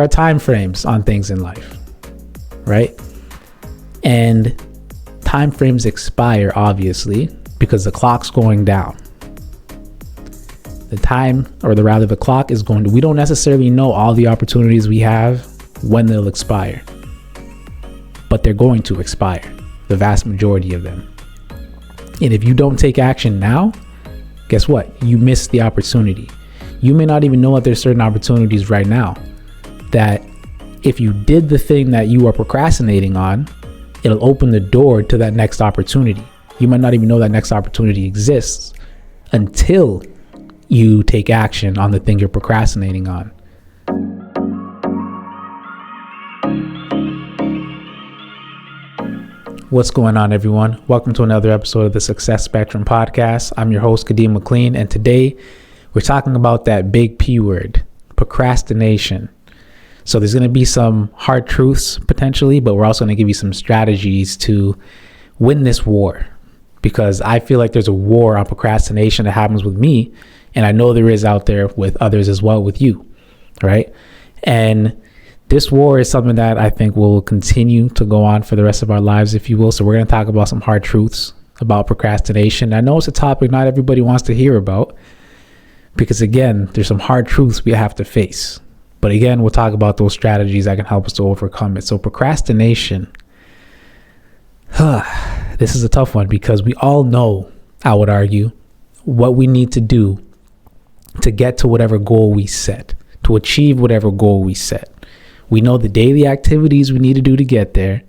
are time frames on things in life, right? And time frames expire, obviously, because the clock's going down. The clock is going to, we don't necessarily know all the opportunities we have when they'll expire, but they're going to expire, the vast majority of them. And if you don't take action now, guess what? You miss the opportunity. You may not even know that there's certain opportunities right now that if you did the thing that you are procrastinating on, it'll open the door to that next opportunity. You might not even know that next opportunity exists until you take action on the thing you're procrastinating on. What's going on, everyone? Welcome to another episode of the Success Spectrum Podcast. I'm your host, Kadeem McLean, and today we're talking about that big P word, procrastination. So there's going to be some hard truths potentially, but we're also going to give you some strategies to win this war, because I feel like there's a war on procrastination that happens with me, and I know there is out there with others as well, with you, right? And this war is something that I think will continue to go on for the rest of our lives, if you will. So we're going to talk about some hard truths about procrastination. I know it's a topic not everybody wants to hear about, because again, there's some hard truths we have to face. But again, we'll talk about those strategies that can help us to overcome it. So procrastination, this is a tough one, because we all know, I would argue, what we need to do to get to whatever goal we set, to achieve whatever goal we set. We know the daily activities we need to do to get there.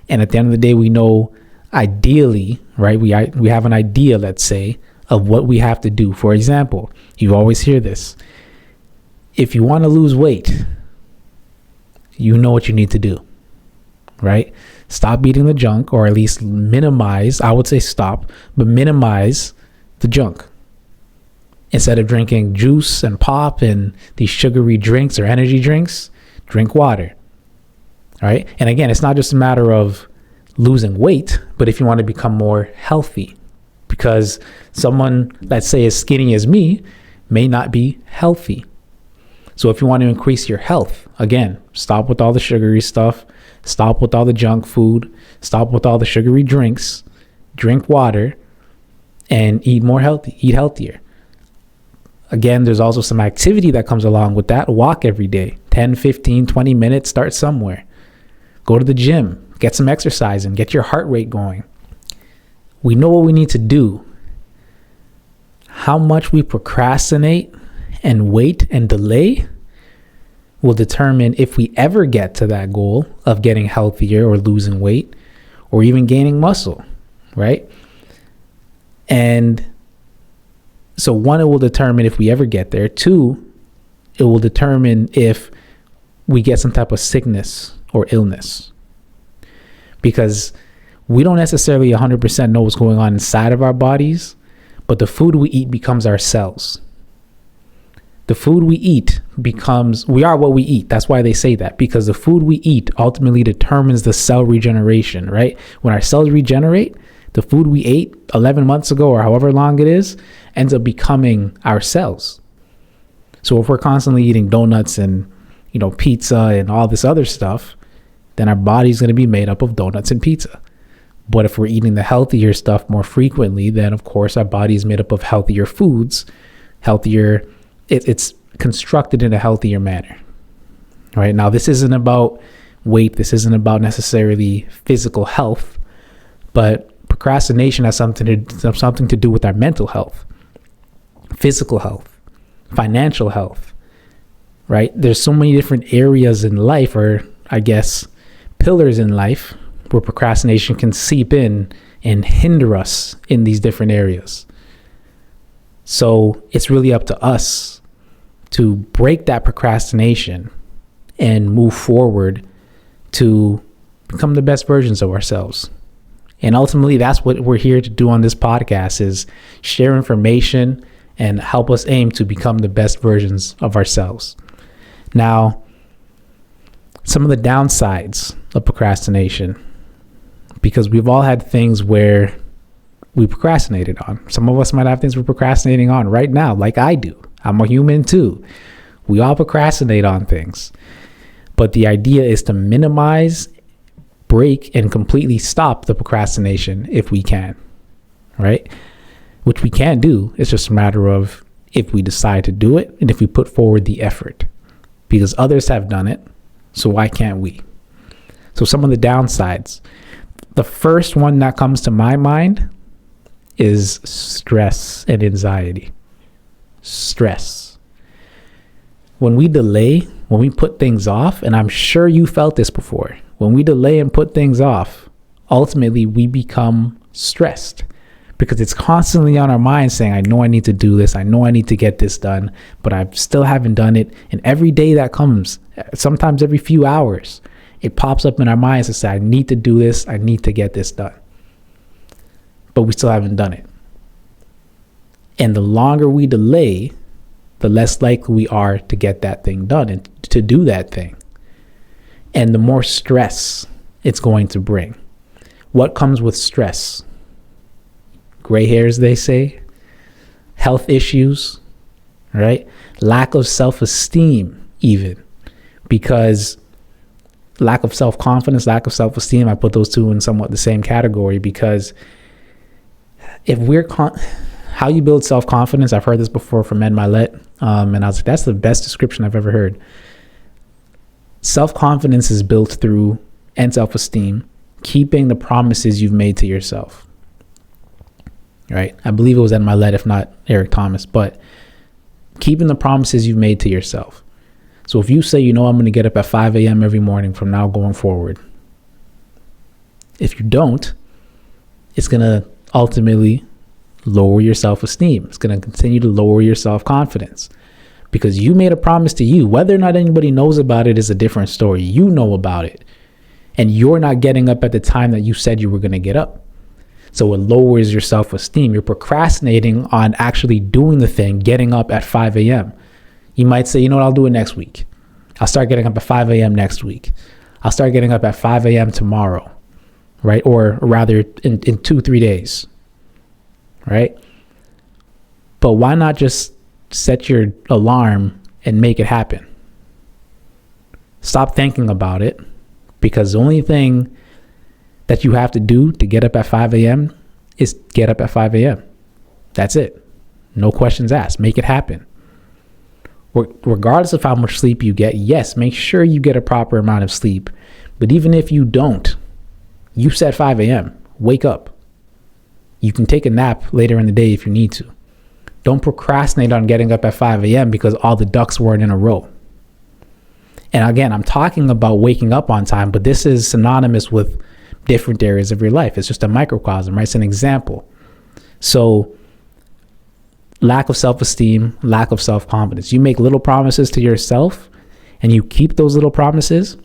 And at the end of the day, we know ideally, right? We have an idea, let's say, of what we have to do. For example, you always hear this. If you want to lose weight, you know what you need to do, right? Stop eating the junk, or at least minimize, I would say stop, but minimize the junk. Instead of drinking juice and pop and these sugary drinks or energy drinks, drink water, right? And again, it's not just a matter of losing weight, but if you want to become more healthy, because someone, let's say, as skinny as me may not be healthy. So if you want to increase your health, again, stop with all the sugary stuff, stop with all the junk food, stop with all the sugary drinks, drink water, and eat healthier. Again, there's also some activity that comes along with that. Walk every day, 10, 15, 20 minutes, start somewhere. Go to the gym, get some exercise and get your heart rate going. We know what we need to do. How much we procrastinate and wait and delay will determine if we ever get to that goal of getting healthier or losing weight or even gaining muscle, right? And so one, it will determine if we ever get there. Two, it will determine if we get some type of sickness or illness, because we don't necessarily 100% know what's going on inside of our bodies, but the food we eat becomes our cells. The food we eat we are what we eat. That's why they say that, because the food we eat ultimately determines the cell regeneration, right? When our cells regenerate, the food we ate 11 months ago or however long it is ends up becoming our cells. So if we're constantly eating donuts and, pizza and all this other stuff, then our body's going to be made up of donuts and pizza. But if we're eating the healthier stuff more frequently, then of course our body is made up of healthier foods, healthier. It's constructed in a healthier manner, right? Now, this isn't about weight. This isn't about necessarily physical health, but procrastination has something to do with our mental health, physical health, financial health, right? There's so many different areas in life, or I guess pillars in life, where procrastination can seep in and hinder us in these different areas. So it's really up to us to break that procrastination and move forward to become the best versions of ourselves. And ultimately, that's what we're here to do on this podcast, is share information and help us aim to become the best versions of ourselves. Now, some of the downsides of procrastination, because we've all had things where we procrastinated on. Some of us might have things we're procrastinating on right now, like I do. I'm a human too. We all procrastinate on things. But the idea is to minimize, break, and completely stop the procrastination if we can, right? Which we can do. It's just a matter of if we decide to do it and if we put forward the effort, because others have done it. So why can't we? So some of the downsides. The first one that comes to my mind is stress and anxiety. Stress. When we delay, when we put things off, and I'm sure you felt this before, when we delay and put things off, ultimately we become stressed because it's constantly on our mind saying, I know I need to do this. I know I need to get this done, but I still haven't done it. And every day that comes, sometimes every few hours, it pops up in our minds to say, I need to do this. I need to get this done. But we still haven't done it. And the longer we delay, the less likely we are to get that thing done and to do that thing. And the more stress it's going to bring. What comes with stress? Gray hairs, they say. Health issues, right? Lack of self-esteem, even. Because lack of self-confidence, lack of self-esteem, I put those two in somewhat the same category, because if we're how you build self-confidence, I've heard this before from Ed Milet, and I was like, that's the best description I've ever heard. Self-confidence is built through, and self-esteem, keeping the promises you've made to yourself, right? I believe it was Ed Milet, if not Eric Thomas, but keeping the promises you've made to yourself. So if you say, I'm going to get up at 5 a.m. every morning from now going forward, if you don't, it's going to ultimately lower your self-esteem. It's going to continue to lower your self-confidence because you made a promise to you. Whether or not anybody knows about it is a different story. You know about it, and you're not getting up at the time that you said you were going to get up. So it lowers your self-esteem. You're procrastinating on actually doing the thing, getting up at 5 a.m. You might say, I'll do it next week. I'll start getting up at 5 a.m. next week. I'll start getting up at 5 a.m. tomorrow, right? Or rather in 2-3 days, right? But why not just set your alarm and make it happen? Stop thinking about it, because the only thing that you have to do to get up at 5 a.m. is get up at 5 a.m. That's it. No questions asked. Make it happen. Regardless of how much sleep you get, yes, make sure you get a proper amount of sleep. But even if you don't, you set 5 a.m. Wake up. You can take a nap later in the day if you need to. Don't procrastinate on getting up at 5 a.m. because all the ducks weren't in a row. And again, I'm talking about waking up on time, but this is synonymous with different areas of your life. It's just a microcosm, right? It's an example. So lack of self-esteem, lack of self-confidence. You make little promises to yourself and you keep those little promises.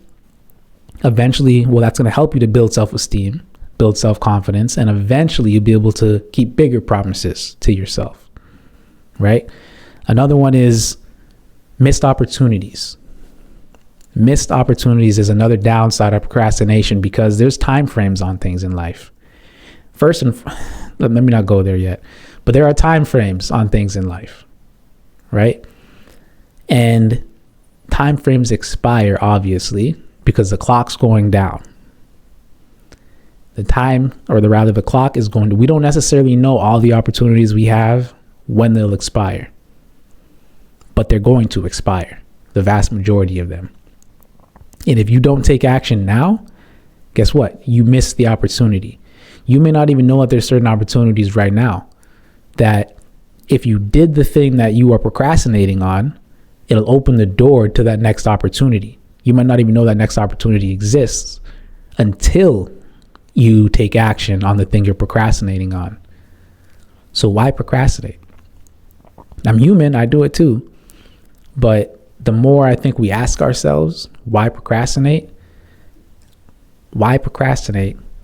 Eventually, that's going to help you to build self-esteem, build self-confidence, and eventually you'll be able to keep bigger promises to yourself, right? Another one is missed opportunities. Missed opportunities is another downside of procrastination because there's time frames on things in life. Let me not go there yet, but there are time frames on things in life, right? And time frames expire, obviously, because the clock's going down. The clock is going to, we don't necessarily know all the opportunities we have when they'll expire, but they're going to expire, the vast majority of them. And if you don't take action now, guess what? You miss the opportunity. You may not even know that there's certain opportunities right now that if you did the thing that you are procrastinating on, it'll open the door to that next opportunity. You might not even know that next opportunity exists until you take action on the thing you're procrastinating on. So why procrastinate? I'm human. I do it too. But the more I think we ask ourselves, why procrastinate,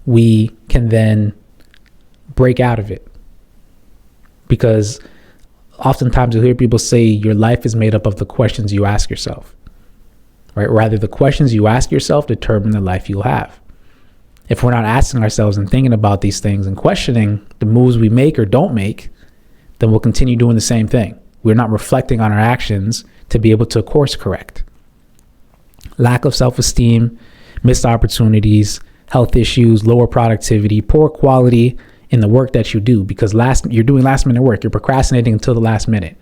we can then break out of it. Because oftentimes you'll hear people say your life is made up of the questions you ask yourself, right? Rather, the questions you ask yourself determine the life you'll have. If we're not asking ourselves and thinking about these things and questioning the moves we make or don't make, then we'll continue doing the same thing. We're not reflecting on our actions to be able to course correct. lack of self-esteem, missed opportunities, health issues, lower productivity, poor quality in the work that you do, because you're doing last minute work. You're procrastinating until the last minute.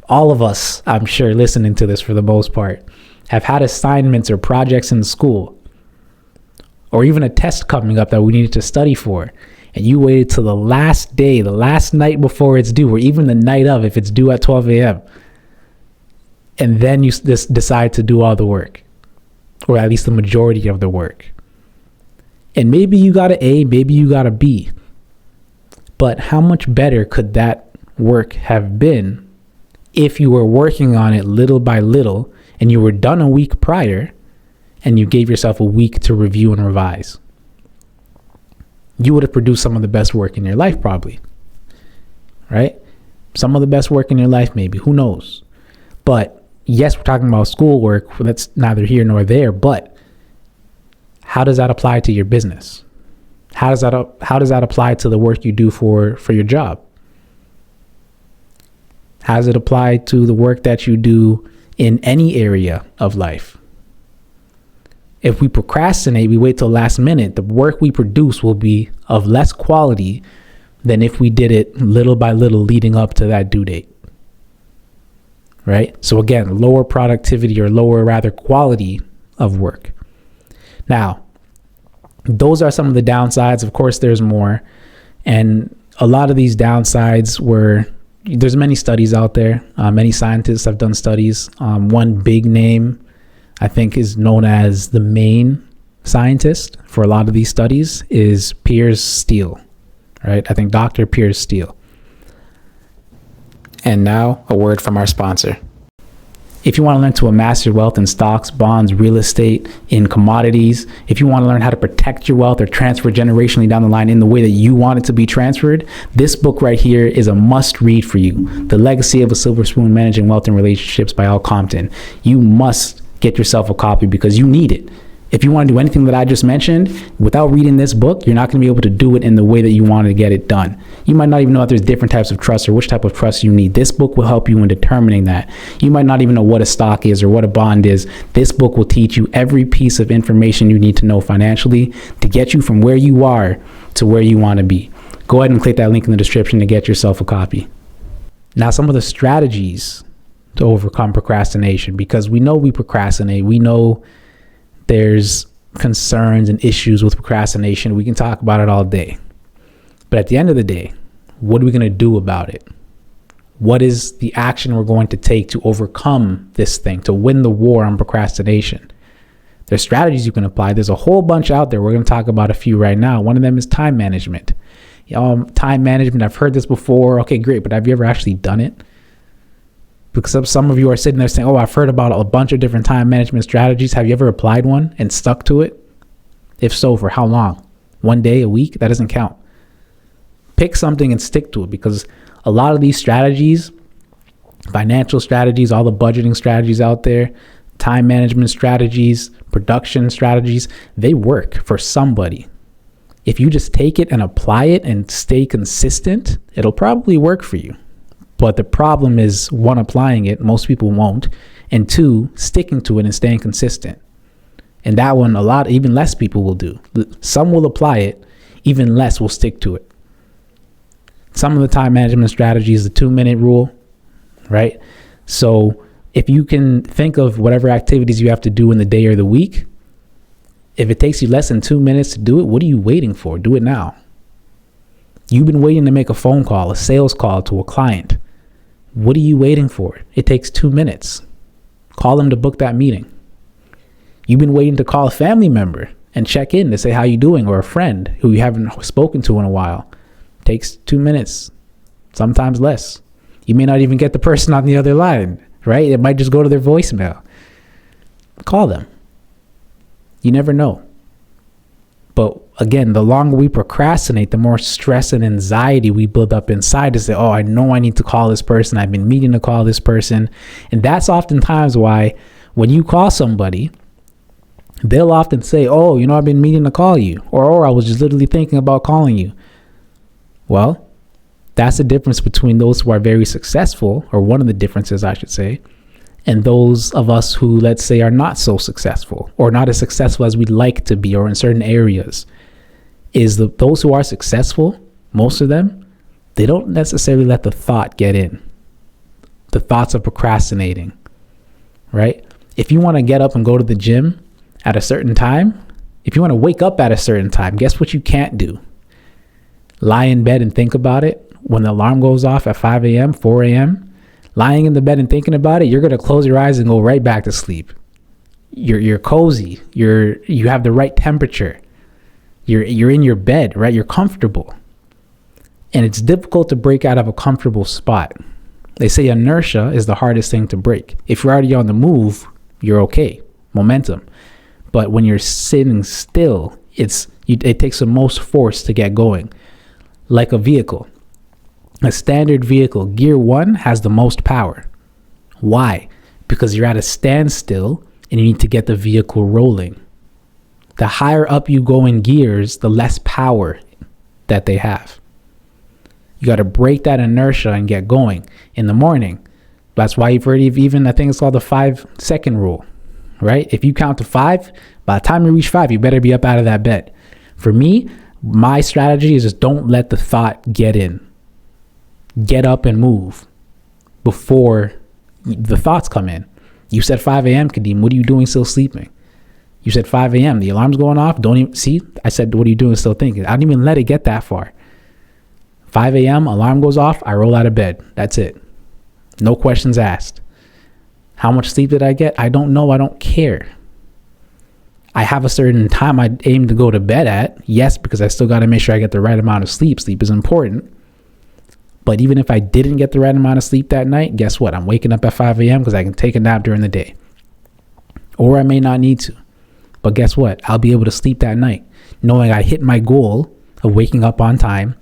All of us, I'm sure, listening to this for the most part, have had assignments or projects in school, or even a test coming up that we needed to study for, and you waited till the last day, the last night before it's due, or even the night of if it's due at 12 a.m. And then you just decide to do all the work, or at least the majority of the work. And maybe you got an A, maybe you got a B. But how much better could that work have been if you were working on it little by little and you were done a week prior and you gave yourself a week to review and revise? You would have produced some of the best work in your life, probably, right? Some of the best work in your life, maybe, who knows? But yes, we're talking about schoolwork. That's neither here nor there, but how does that apply to your business? How does that apply to the work you do for your job? How does it apply to the work that you do in any area of life? If we procrastinate, we wait till last minute, the work we produce will be of less quality than if we did it little by little leading up to that due date. Right? So again, lower productivity, or lower rather quality of work. Now, those are some of the downsides. Of course, there's more. And a lot of these downsides there's many studies out there. Many scientists have done studies. One big name, I think, is known as the main scientist for a lot of these studies is Piers Steel, right? I think Dr. Piers Steel. And now a word from our sponsor. If you want to learn to amass your wealth in stocks, bonds, real estate, in commodities, if you want to learn how to protect your wealth or transfer generationally down the line in the way that you want it to be transferred, this book right here is a must read for you. The Legacy of a Silver Spoon: Managing Wealth and Relationships by Al Compton. You must get yourself a copy because you need it. If you want to do anything that I just mentioned, without reading this book, you're not going to be able to do it in the way that you want to get it done. You might not even know that there's different types of trust or which type of trust you need. This book will help you in determining that. You might not even know what a stock is or what a bond is. This book will teach you every piece of information you need to know financially to get you from where you are to where you want to be. Go ahead and click that link in the description to get yourself a copy. Now, some of the strategies to overcome procrastination, because we know we procrastinate. We know there's concerns and issues with procrastination. We can talk about it all day. But at the end of the day, what are we going to do about it? What is the action we're going to take to overcome this thing, to win the war on procrastination? There's strategies you can apply. There's a whole bunch out there. We're going to talk about a few right now. One of them is time management. Time management, I've heard this before. Okay, great. But have you ever actually done it? Because some of you are sitting there saying, oh, I've heard about a bunch of different time management strategies. Have you ever applied one and stuck to it? If so, for how long? 1 day, a week? That doesn't count. Pick something and stick to it, because a lot of these strategies, financial strategies, all the budgeting strategies out there, time management strategies, production strategies, they work for somebody. If you just take it and apply it and stay consistent, it'll probably work for you. But the problem is, one, applying it, most people won't, and two, sticking to it and staying consistent. And that one, even less people will do. Some will apply it, even less will stick to it. Some of the time management strategies, the 2-minute rule, right? So if you can think of whatever activities you have to do in the day or the week, if it takes you less than 2 minutes to do it, what are you waiting for? Do it now. You've been waiting to make a phone call, a sales call to a client. What are you waiting for? It takes 2 minutes. Call them to book that meeting. You've been waiting to call a family member and check in to say how you doing, or a friend who you haven't spoken to in a while. It takes 2 minutes, sometimes less. You may not even get the person on the other line, right? It might just go to their voicemail. Call them. You never know. But again, the longer we procrastinate, the more stress and anxiety we build up inside to say, oh, I know I need to call this person. I've been meaning to call this person. And that's oftentimes why when you call somebody, they'll often say, oh, I've been meaning to call you, or I was just literally thinking about calling you. Well, that's the difference between those who are very successful, or one of the differences, I should say, And those of us who, let's say, are not so successful or not as successful as we'd like to be, or in certain areas, is those who are successful, most of them, they don't necessarily let the thought get in. The thoughts of procrastinating, right? If you want to get up and go to the gym at a certain time, if you want to wake up at a certain time, guess what you can't do? Lie in bed and think about it. When the alarm goes off at 5 a.m., 4 a.m., lying in the bed and thinking about it, you're going to close your eyes and go right back to sleep. You're cozy. You have the right temperature. You're in your bed, right? You're comfortable. And it's difficult to break out of a comfortable spot. They say inertia is the hardest thing to break. If you're already on the move, you're okay. Momentum. But when you're sitting still, it takes the most force to get going. Like a vehicle. A standard vehicle, gear 1 has the most power. Why? Because you're at a standstill and you need to get the vehicle rolling. The higher up you go in gears, the less power that they have. You got to break that inertia and get going in the morning. That's why you've already I think it's called the 5-second rule, right? If you count to 5, by the time you reach 5, you better be up out of that bed. For me, my strategy is just don't let the thought get in. Get up and move before the thoughts come in. You said 5 a.m., Kadeem. What are you doing still sleeping? You said 5 a.m. The alarm's going off. Don't even see. I said, what are you doing still thinking? I didn't even let it get that far. 5 a.m. alarm goes off. I roll out of bed. That's it. No questions asked. How much sleep did I get? I don't know. I don't care. I have a certain time I aim to go to bed at. Yes, because I still got to make sure I get the right amount of sleep. Sleep is important. But even if I didn't get the right amount of sleep that night, guess what? I'm waking up at 5 a.m. because I can take a nap during the day. Or I may not need to. But guess what? I'll be able to sleep that night, knowing I hit my goal of waking up on time,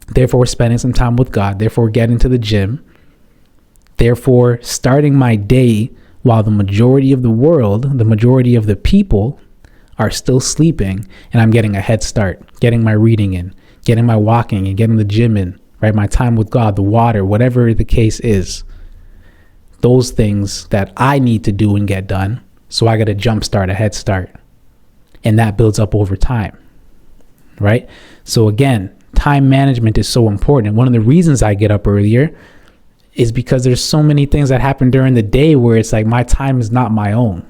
therefore spending some time with God, therefore getting to the gym, therefore starting my day while the majority of the world, the majority of the people are still sleeping, and I'm getting a head start, getting my reading in, getting my walking and getting the gym in. Right, my time with God, the water, whatever the case is, those things that I need to do and get done. So I got a jump start, a head start, and that builds up over time. Right. So again, time management is so important. One of the reasons I get up earlier is because there's so many things that happen during the day where it's like my time is not my own.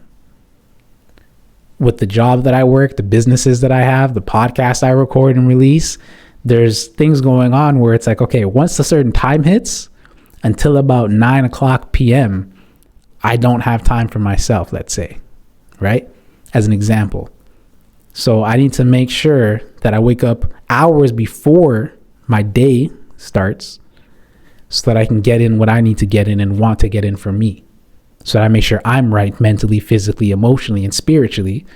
With the job that I work, the businesses that I have, the podcasts I record and release, there's things going on where it's like, okay, once a certain time hits, until about 9:00 p.m., I don't have time for myself, let's say, right? As an example. So I need to make sure that I wake up hours before my day starts so that I can get in what I need to get in and want to get in for me. So that I make sure I'm right mentally, physically, emotionally, and spiritually,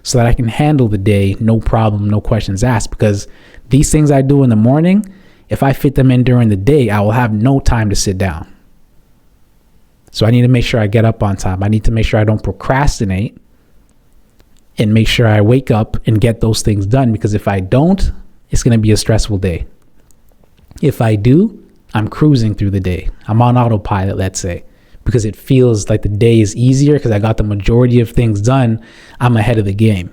so that I can handle the day, no problem, no questions asked. Because these things I do in the morning, if I fit them in during the day, I will have no time to sit down. So I need to make sure I get up on time. I need to make sure I don't procrastinate and make sure I wake up and get those things done. Because if I don't, it's going to be a stressful day. If I do, I'm cruising through the day. I'm on autopilot, let's say, because it feels like the day is easier because I got the majority of things done. I'm ahead of the game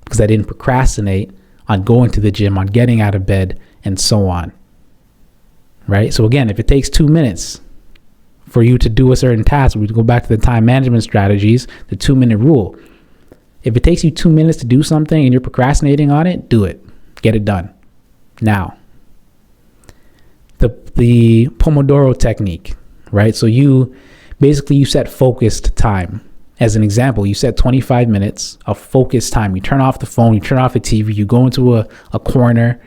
because I didn't procrastinate on going to the gym, on getting out of bed, and so on. Right? So again, if it takes 2 minutes for you to do a certain task, we go back to the time management strategies, the 2-minute rule. If it takes you 2 minutes to do something and you're procrastinating on it, do it. Get it done now. The Pomodoro technique, right? So you set focused time. As an example, you set 25 minutes of focused time. You turn off the phone, you turn off the TV, you go into a corner,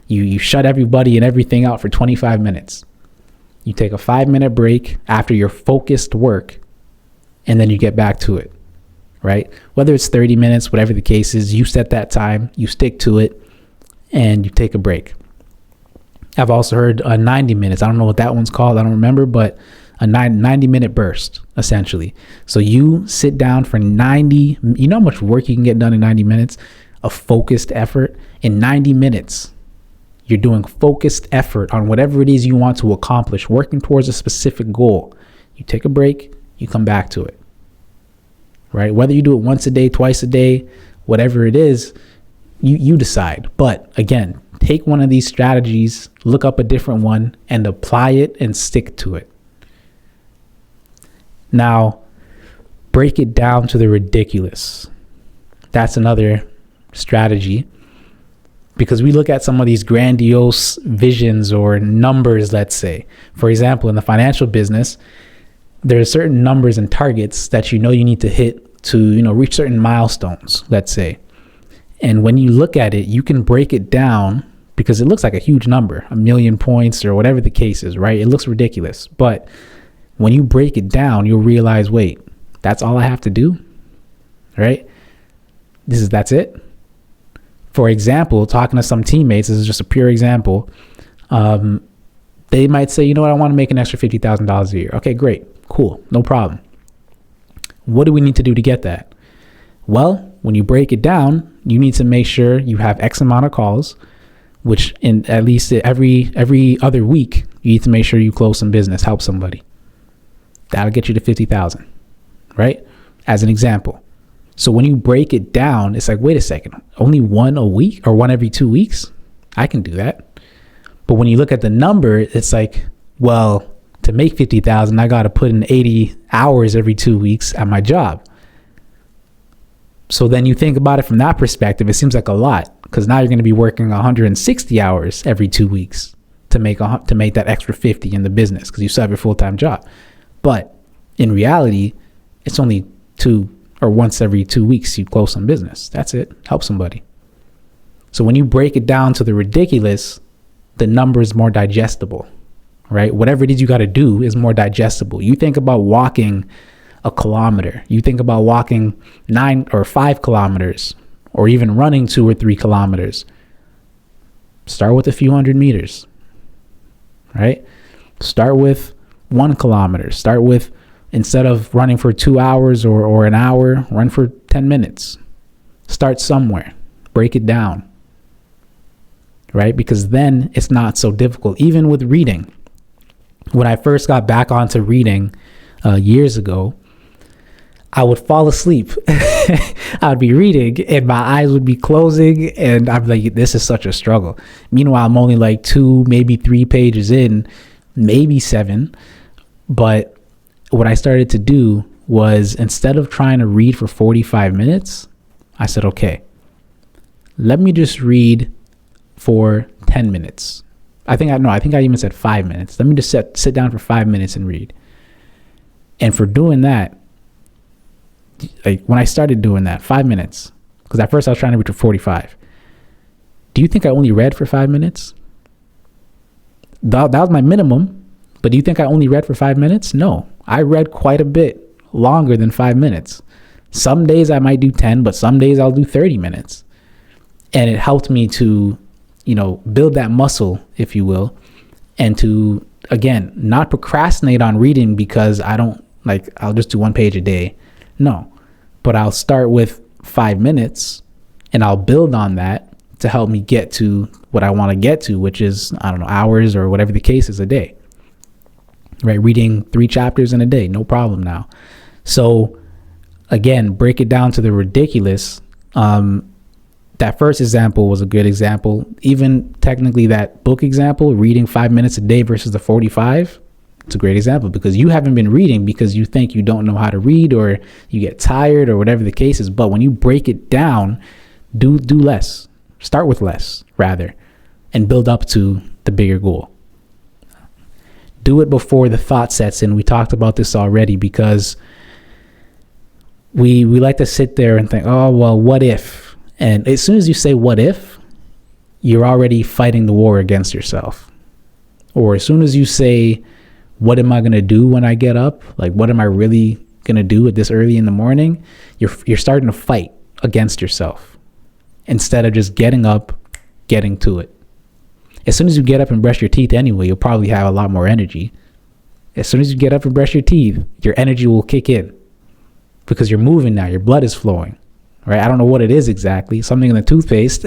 you shut everybody and everything out for 25 minutes. You take a 5-minute break after your focused work, and then you get back to it, right? Whether it's 30 minutes, whatever the case is, you set that time, you stick to it, and you take a break. I've also heard 90 minutes. I don't know what that one's called. I don't remember, but a 90-minute burst, essentially. So you sit down for 90, you know how much work you can get done in 90 minutes? A focused effort. In 90 minutes, you're doing focused effort on whatever it is you want to accomplish, working towards a specific goal. You take a break, you come back to it, right? Whether you do it once a day, twice a day, whatever it is, you decide. But again, take one of these strategies, look up a different one, and apply it and stick to it. Now, break it down to the ridiculous. That's another strategy, because we look at some of these grandiose visions or numbers, let's say. For example, in the financial business, there are certain numbers and targets that you need to hit to, reach certain milestones, let's say. And when you look at it, you can break it down because it looks like a huge number, 1,000,000 points or whatever the case is, right? It looks ridiculous. But when you break it down, you'll realize, wait, that's all I have to do, right? That's it. For example, talking to some teammates, this is just a pure example. They might say, I want to make an extra $50,000 a year. Okay, great. Cool. No problem. What do we need to do to get that? Well, when you break it down, you need to make sure you have X amount of calls, which in at least every other week, you need to make sure you close some business, help somebody. That'll get you to 50,000, right? As an example. So when you break it down, it's like, wait a second, only one a week or one every 2 weeks? I can do that. But when you look at the number, it's like, well, to make 50,000, I got to put in 80 hours every 2 weeks at my job. So then you think about it from that perspective, it seems like a lot, because now you're going to be working 160 hours every 2 weeks to make that extra 50 in the business, because you still have your full-time job. But in reality, it's only once every 2 weeks you close some business. That's it. Help somebody. So when you break it down to the ridiculous, the number is more digestible, right? Whatever it is you got to do is more digestible. You think about walking a kilometer. You think about walking 9 or 5 kilometers, or even running 2 or 3 kilometers. Start with a few hundred meters, right? Start with 1 kilometer. Start with, instead of running for 2 hours or an hour, run for 10 minutes. Start somewhere. Break it down, right? Because then it's not so difficult. Even with reading, when I first got back onto reading years ago, I would fall asleep. I would be reading and my eyes would be closing, and I'm like, this is such a struggle. Meanwhile, I'm only like 2, maybe 3 pages in, maybe 7. But what I started to do was, instead of trying to read for 45 minutes, I said, okay, let me just read for 10 minutes. I think I even said 5 minutes. Let me just sit down for 5 minutes and read. And for doing that, like when I started doing that, 5 minutes, because at first I was trying to read for 45. Do you think I only read for 5 minutes? That was my minimum. But do you think I only read for 5 minutes? No, I read quite a bit longer than 5 minutes. Some days I might do 10, but some days I'll do 30 minutes. And it helped me to, build that muscle, if you will, and to, again, not procrastinate on reading because I'll just do 1 page a day. No, but I'll start with 5 minutes and I'll build on that to help me get to what I want to get to, which is, hours or whatever the case is a day, right? Reading 3 chapters in a day, no problem now. So again, break it down to the ridiculous. That first example was a good example. Even technically that book example, reading 5 minutes a day versus the 45, it's a great example, because you haven't been reading because you think you don't know how to read, or you get tired, or whatever the case is. But when you break it down, do less. Start with less, rather, and build up to the bigger goal. Do it before the thought sets in. We talked about this already, because we like to sit there and think, oh, well, what if? And as soon as you say what if, you're already fighting the war against yourself. Or as soon as you say, what am I going to do when I get up? Like, what am I really going to do at this early in the morning? You're starting to fight against yourself instead of just getting up, getting to it. As soon as you get up and brush your teeth anyway, you'll probably have a lot more energy. As soon as you get up and brush your teeth, your energy will kick in because you're moving now. Your blood is flowing, right? I don't know what it is exactly, something in the toothpaste,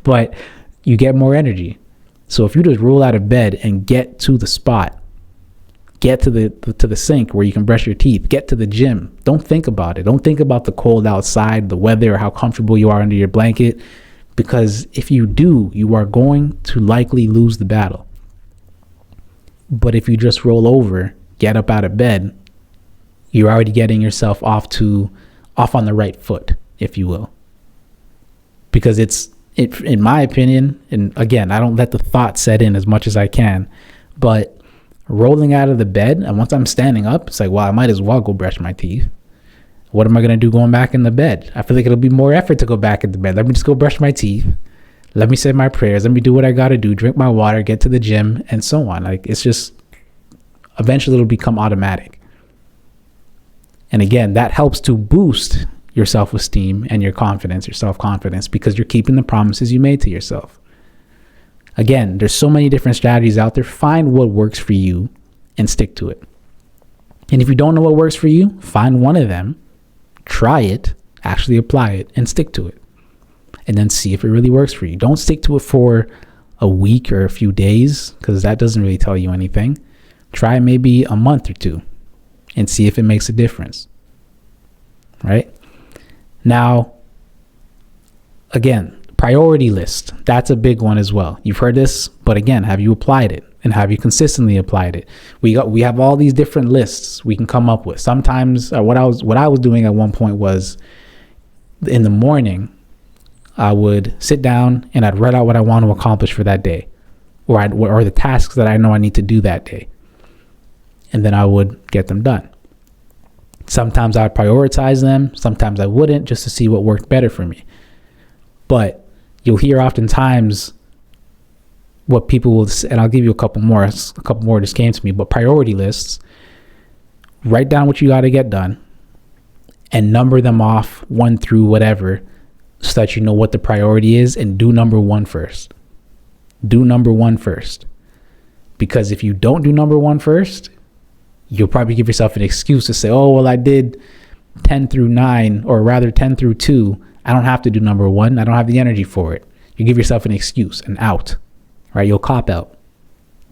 but you get more energy. So if you just roll out of bed and get to the spot, Get to the sink where you can brush your teeth. Get to the gym. Don't think about it. Don't think about the cold outside, the weather, or how comfortable you are under your blanket. Because if you do, you are going to likely lose the battle. But if you just roll over, get up out of bed, you're already getting yourself off on the right foot, if you will. Because in my opinion, and again, I don't let the thought set in as much as I can, but rolling out of the bed, and once I'm standing up, it's like, well, I might as well go brush my teeth. What am I going to do going back in the bed? I feel like it'll be more effort to go back into bed. Let me just go brush my teeth. Let me say my prayers. Let me do what I got to do, drink my water, get to the gym, and so on. Like, it's just, eventually it'll become automatic. And again, that helps to boost your self-esteem and your confidence, your self-confidence, because you're keeping the promises you made to yourself. Again, there's so many different strategies out there. Find what works for you and stick to it. And if you don't know what works for you, find one of them, try it, actually apply it, and stick to it. And then see if it really works for you. Don't stick to it for a week or a few days, because that doesn't really tell you anything. Try maybe a month or two and see if it makes a difference. Right? Now, again, priority list. That's a big one as well. You've heard this, but again, have you applied it? And have you consistently applied it? We have all these different lists we can come up with. Sometimes what I was doing at one point was, in the morning, I would sit down and I'd write out what I want to accomplish for that day, or the tasks that I know I need to do that day. And then I would get them done. Sometimes I'd prioritize them. Sometimes I wouldn't, just to see what worked better for me. But you'll hear oftentimes what people will say, and I'll give you a couple more just came to me, but priority lists, write down what you got to get done and number them off 1 through whatever, so that you know what the priority is, and do number 1 first. Do number 1 first. Because if you don't do number 1 first, you'll probably give yourself an excuse to say, oh, well, I did 10 through 9, or rather 10 through 2. I don't have to do number 1. I don't have the energy for it. You give yourself an excuse, an out, right? You'll cop out.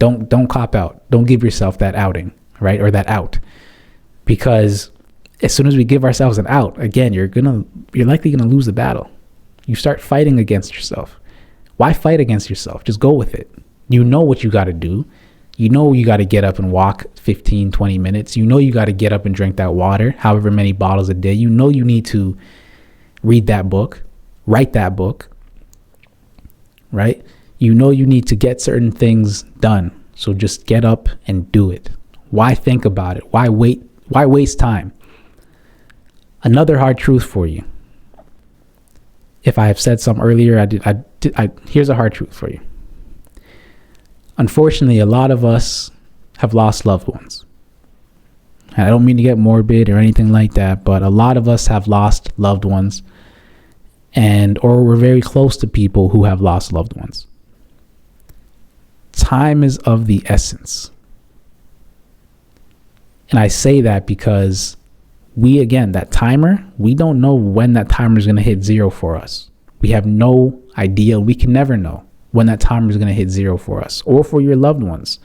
Don't cop out. Don't give yourself that outing, right? Or that out. Because as soon as we give ourselves an out, again, you're likely gonna lose the battle. You start fighting against yourself. Why fight against yourself? Just go with it. You know what you got to do. You know you got to get up and walk 15, 20 minutes. You know you got to get up and drink that water, however many bottles a day. You know you need to read that book, write that book, right? You know you need to get certain things done. So just get up and do it. Why think about it? Why wait? Why waste time? Another hard truth for you. If I have said some earlier, here's a hard truth for you. Unfortunately, a lot of us have lost loved ones. And I don't mean to get morbid or anything like that, but a lot of us have lost loved ones, or we're very close to people who have lost loved ones. Time is of the essence. And I say that because that timer, we don't know when that timer is going to hit 0 for us. We have no idea. We can never know when that timer is going to hit 0 for us, or for your loved ones,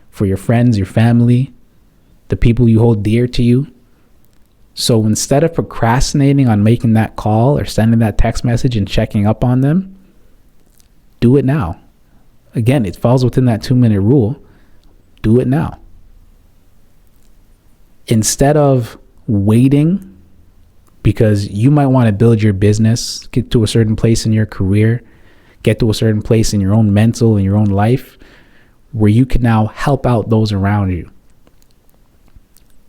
for your friends, your family, the people you hold dear to you. So instead of procrastinating on making that call or sending that text message and checking up on them, do it now. Again, it falls within that 2-minute rule. Do it now. Instead of waiting, because you might want to build your business, get to a certain place in your career, get to a certain place in your own mental and your own life where you can now help out those around you.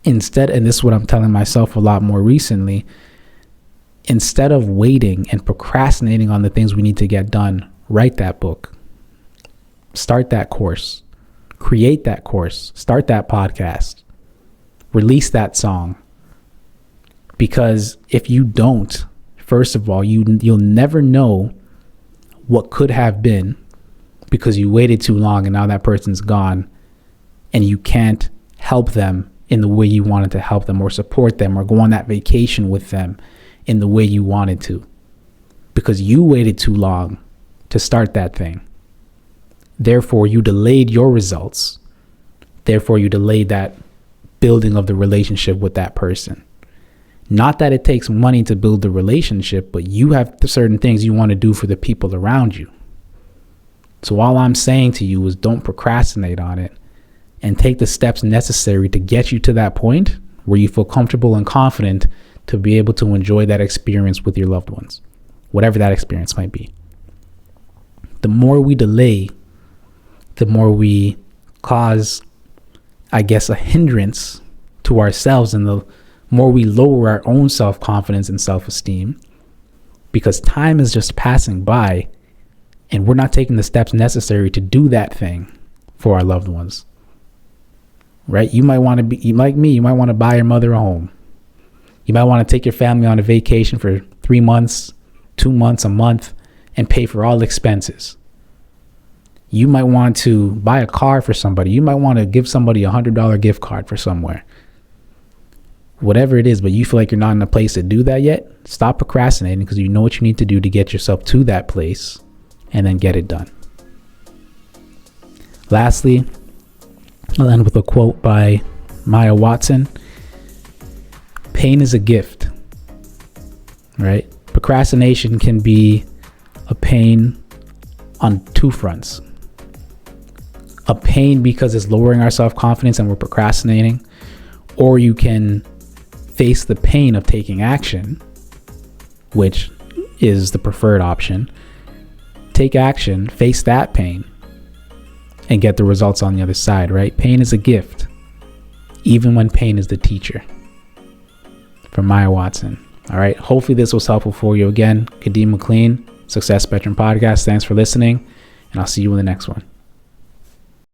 Instead, and this is what I'm telling myself a lot more recently, instead of waiting and procrastinating on the things we need to get done, write that book, start that course, create that course, start that podcast, release that song. Because if you don't, first of all, you'll never know what could have been, because you waited too long and now that person's gone and you can't help them in the way you wanted to help them, or support them, or go on that vacation with them in the way you wanted to, because you waited too long to start that thing. Therefore, you delayed your results, Therefore, you delay that building of the relationship with that person. Not that it takes money to build the relationship, but you have certain things you want to do for the people around you. So all I'm saying to you is don't procrastinate on it and take the steps necessary to get you to that point where you feel comfortable and confident to be able to enjoy that experience with your loved ones, whatever that experience might be. The more we delay, the more we cause, I guess, a hindrance to ourselves, and the more we lower our own self-confidence and self-esteem, because time is just passing by and we're not taking the steps necessary to do that thing for our loved ones, right? You might want to be like me. You might want to buy your mother a home. You might want to take your family on a vacation for 3 months, 2 months, a month, and pay for all expenses. You might want to buy a car for somebody. You might want to give somebody $100 gift card for somewhere. Whatever it is, but you feel like you're not in a place to do that yet, stop procrastinating, because you know what you need to do to get yourself to that place, and then get it done. Lastly, I'll end with a quote by Maya Watson. Pain is a gift, right? Procrastination can be a pain on two fronts. A pain because it's lowering our self-confidence and we're procrastinating, or you can face the pain of taking action, which is the preferred option. Take action, face that pain, and get the results on the other side, right? Pain is a gift, even when pain is the teacher. From Maya Watson. All right. Hopefully this was helpful for you. Again, Kadeem McLean, Success Spectrum Podcast. Thanks for listening, and I'll see you in the next one.